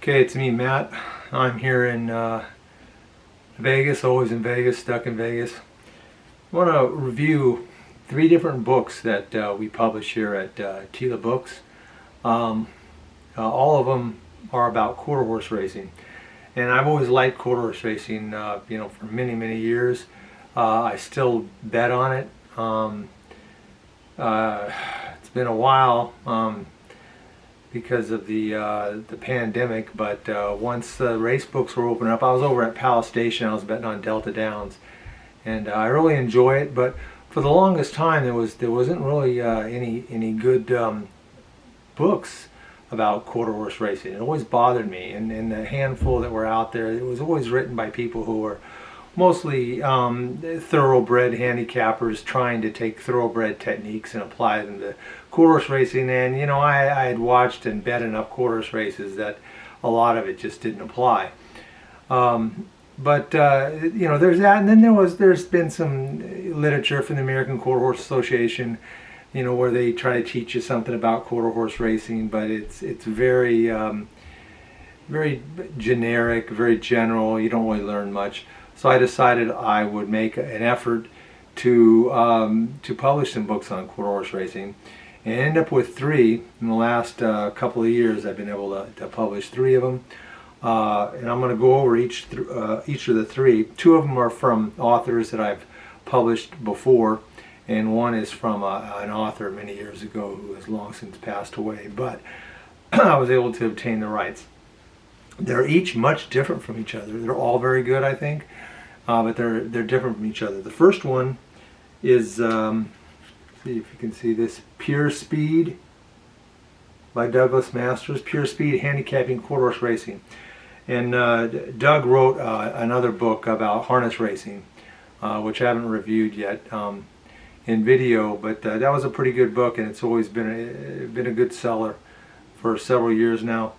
Okay, it's me, Matt. I'm here in Vegas, always in Vegas, stuck in Vegas. I want to review 3 different books that we publish here at Teela Books. All of them are about quarter horse racing. And I've always liked quarter horse racing, for many, many years. I still bet on it. It's been a while. Because of the pandemic, but once the race books were opening up, I was over at Palace Station. I was betting on Delta Downs, and I really enjoy it. But for the longest time, there wasn't really any good books about quarter horse racing. It always bothered me, and the handful that were out there, it was always written by people who were mostly thoroughbred handicappers trying to take thoroughbred techniques and apply them to quarter horse racing. And I had watched and bet enough quarter horse races that a lot of it just didn't apply. But there's that, and then there's been some literature from the American Quarter Horse Association, where they try to teach you something about quarter horse racing, but it's very very generic, very general. You don't really learn much. So I decided I would make an effort to publish some books on quarter horse racing, and end up with 3 in the last couple of years. I've been able to publish 3 of them, and I'm going to go over each of the 3. 2 of them are from authors that I've published before, and one is from an author many years ago who has long since passed away, but I was able to obtain the rights. They're each much different from each other. They're all very good, I think, but they're different from each other. The first one is, see if you can see this, Pure Speed by Douglas Masters. Pure Speed, Handicapping Quarter Horse Racing. And Doug wrote another book about harness racing, which I haven't reviewed yet in video, but that was a pretty good book, and it's always been a good seller for several years now.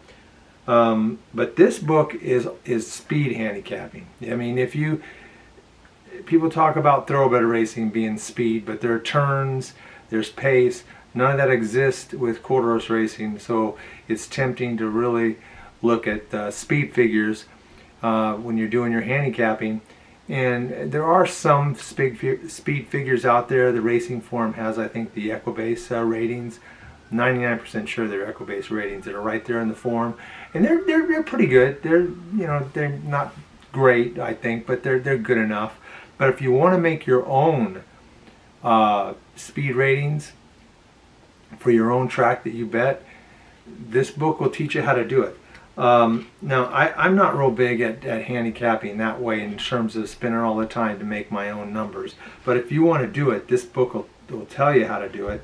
But this book is speed handicapping. I mean, people talk about thoroughbred racing being speed, but there are turns, there's pace. None of that exists with quarter horse racing, so it's tempting to really look at speed figures when you're doing your handicapping. And there are some speed figures out there. The Racing Forum has, I think, the Equibase ratings. 99% sure they're Equibase ratings that are right there in the forum, and they're pretty good. They're not great, I think, but they're good enough. But if you want to make your own speed ratings for your own track that you bet, this book will teach you how to do it. Now, I'm not real big at handicapping that way in terms of spending all the time to make my own numbers. But if you want to do it, this book will tell you how to do it.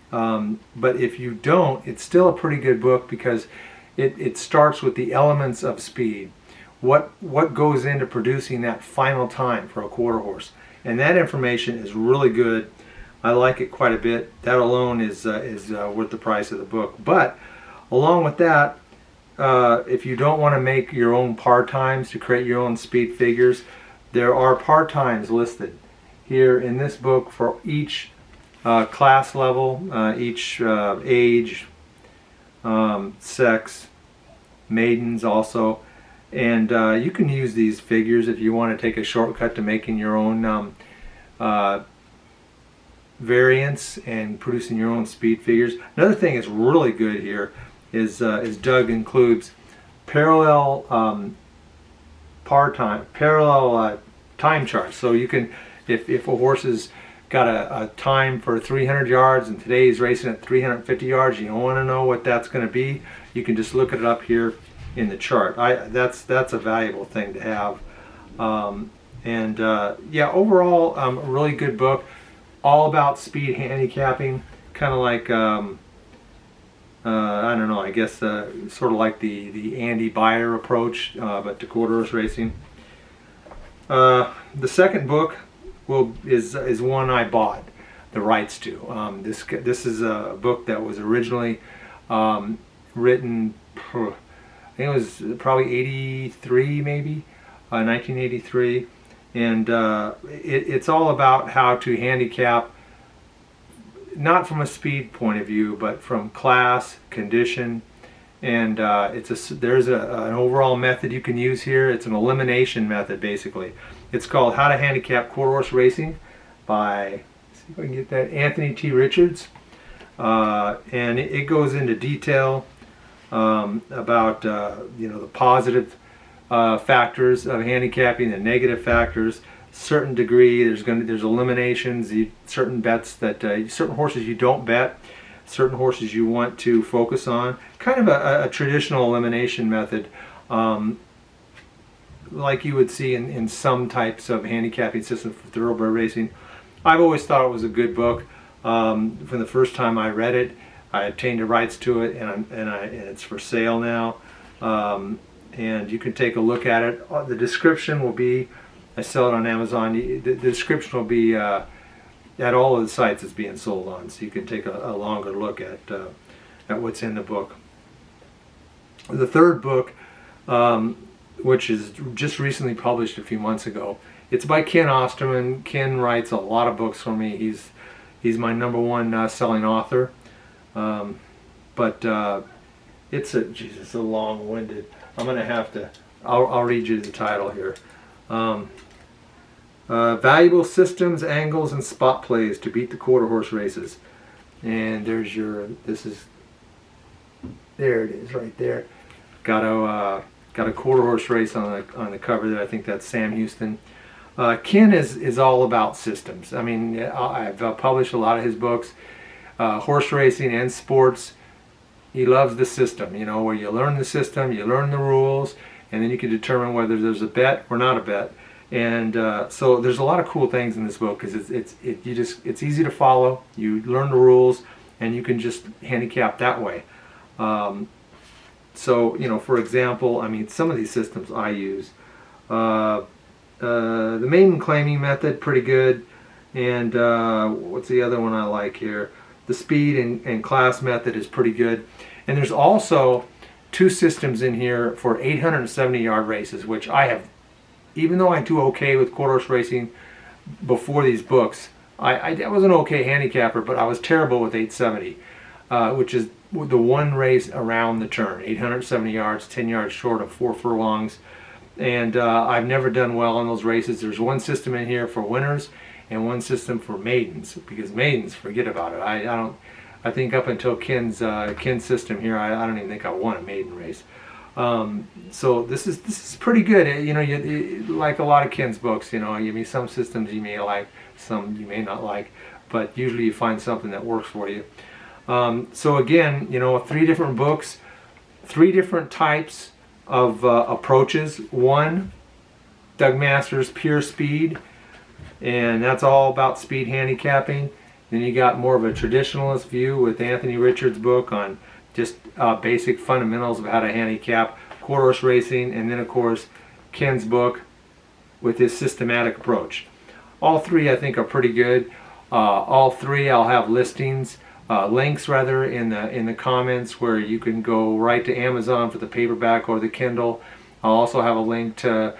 But if you don't, it's still a pretty good book because it starts with the elements of speed. What goes into producing that final time for a quarter horse, and that information is really good. I like it quite a bit. That alone is worth the price of the book. But along with that, if you don't want to make your own par times to create your own speed figures, there are par times listed here in this book for each class level, each age, sex, maidens also. And you can use these figures if you want to take a shortcut to making your own variants and producing your own speed figures. Another thing that's really good here is Doug includes parallel time charts. So you can, if a horse has got a time for 300 yards and today he's racing at 350 yards, you don't want to know what that's going to be, you can just look it up here in the chart. That's a valuable thing to have. Yeah, overall, a really good book, all about speed handicapping, kind of like I don't know, I guess sort of like the Andy Beyer approach, but to quarter horse racing. The second book is one I bought the rights to. This is a book that was originally written, I think it was probably 83, maybe 1983, and it's all about how to handicap, not from a speed point of view, but from class, condition, and there's an overall method you can use here. It's an elimination method, basically. It's called How to Handicap Quarter Horse Racing by, see if I can get that, Anthony T. Richards, and it goes into detail about the positive factors of handicapping, the negative factors. Certain degree, there's eliminations, certain bets that certain horses you don't bet, certain horses you want to focus on. Kind of a traditional elimination method, like you would see in some types of handicapping systems for thoroughbred racing. I've always thought it was a good book. From the first time I read it, I obtained the rights to it, and it's for sale now. And you can take a look at it. The description will be, I sell it on Amazon. The description will be at all of the sites it's being sold on, so you can take a longer look at what's in the book. The third book, which is just recently published a few months ago, it's by Ken Osterman. Ken writes a lot of books for me. He's my #1 selling author. But it's a long-winded. I'm gonna have to. I'll read you the title here. Valuable systems, angles, and spot plays to beat the quarter horse races. And there's your. There it is, right there. Got a quarter horse race on the cover there. I think that's Sam Houston. Ken is all about systems. I mean, I've published a lot of his books, horse racing and sports. He loves the system, where you learn the system, you learn the rules, and then you can determine whether there's a bet or not a bet. And so there's a lot of cool things in this book, because it's easy to follow. You learn the rules, and you can just handicap that way. So for example, I mean, some of these systems I use. The maiden claiming method, pretty good. And what's the other one I like here? The speed and class method is pretty good. And there's also 2 systems in here for 870-yard races, which I have, even though I do okay with quarter horse racing before these books, I was an okay handicapper, but I was terrible with 870, which is the one race around the turn, 870 yards, 10 yards short of 4 furlongs. And I've never done well in those races. There's one system in here for winners and one system for maidens, because maidens, forget about it. I think up until Ken's system here, I don't even think I won a maiden race. So this is pretty good. You like a lot of Ken's books. Some systems you may like, some you may not like, but usually you find something that works for you. So again, 3 different books, 3 different types of approaches. One, Doug Masters' Pure Speed, and that's all about speed handicapping. Then you got more of a traditionalist view with Anthony Richards' book on just basic fundamentals of how to handicap quarter horse racing, and then of course Ken's book with his systematic approach. All 3 I think are pretty good. All 3 I'll have links rather in the comments, where you can go right to Amazon for the paperback or the Kindle. I'll also have a link to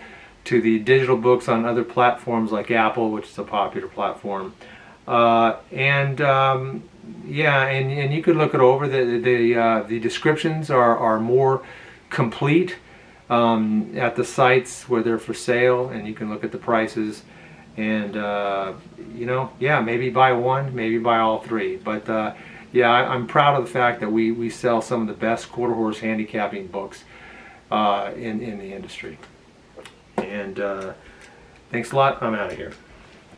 the digital books on other platforms like Apple, which is a popular platform. And you could look it over. The descriptions are more complete at the sites where they're for sale, and you can look at the prices. And maybe buy one, maybe buy all 3. But I'm proud of the fact that we sell some of the best quarter horse handicapping books in the industry. And thanks a lot. I'm out of here.